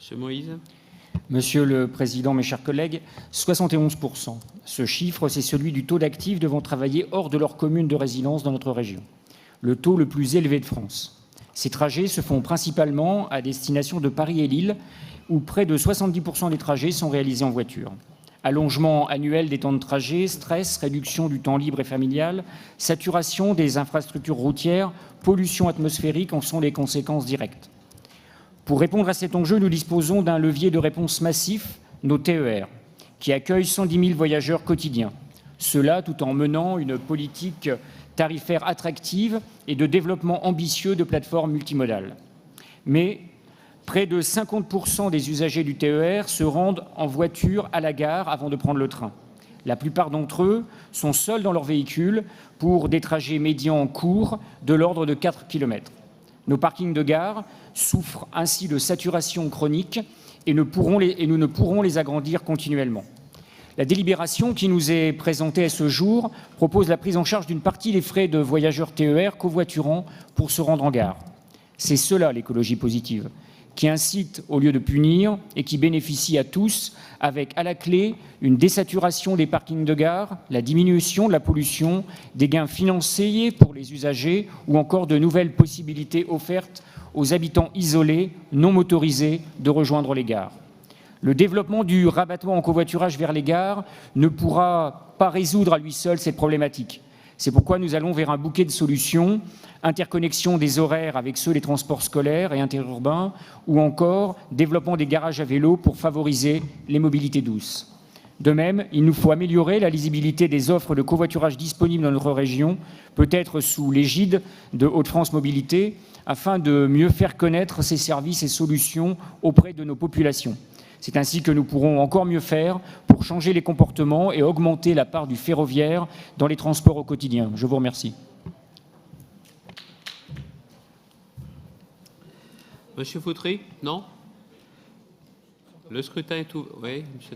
Monsieur Moïse. Monsieur le Président, mes chers collègues, 71%. Ce chiffre, c'est celui du taux d'actifs devant travailler hors de leur commune de résidence dans notre région. Le taux le plus élevé de France. Ces trajets se font principalement à destination de Paris et Lille, où près de 70% des trajets sont réalisés en voiture. Allongement annuel des temps de trajet, stress, réduction du temps libre et familial, saturation des infrastructures routières, pollution atmosphérique en sont les conséquences directes. Pour répondre à cet enjeu, nous disposons d'un levier de réponse massif, nos TER, qui accueillent 110 000 voyageurs quotidiens. Cela tout en menant une politique tarifaire attractive et de développement ambitieux de plateformes multimodales. Mais près de 50% des usagers du TER se rendent en voiture à la gare avant de prendre le train. La plupart d'entre eux sont seuls dans leur véhicule pour des trajets médians courts de l'ordre de 4 km. Nos parkings de gare souffrent ainsi de saturation chronique et nous ne pourrons les agrandir continuellement. La délibération qui nous est présentée à ce jour propose la prise en charge d'une partie des frais de voyageurs TER covoiturant pour se rendre en gare. C'est cela l'écologie positive, qui incite au lieu de punir et qui bénéficie à tous, avec à la clé une désaturation des parkings de gare, la diminution de la pollution, des gains financiers pour les usagers ou encore de nouvelles possibilités offertes aux habitants isolés, non motorisés, de rejoindre les gares. Le développement du rabattement en covoiturage vers les gares ne pourra pas résoudre à lui seul cette problématique. C'est pourquoi nous allons vers un bouquet de solutions, interconnexion des horaires avec ceux des transports scolaires et interurbains, ou encore développement des garages à vélo pour favoriser les mobilités douces. De même, il nous faut améliorer la lisibilité des offres de covoiturage disponibles dans notre région, peut-être sous l'égide de Hauts-de-France Mobilité, afin de mieux faire connaître ces services et solutions auprès de nos populations. C'est ainsi que nous pourrons encore mieux faire pour changer les comportements et augmenter la part du ferroviaire dans les transports au quotidien. Je vous remercie. Monsieur Foutry, non? Le scrutin est ouvert. Oui, monsieur.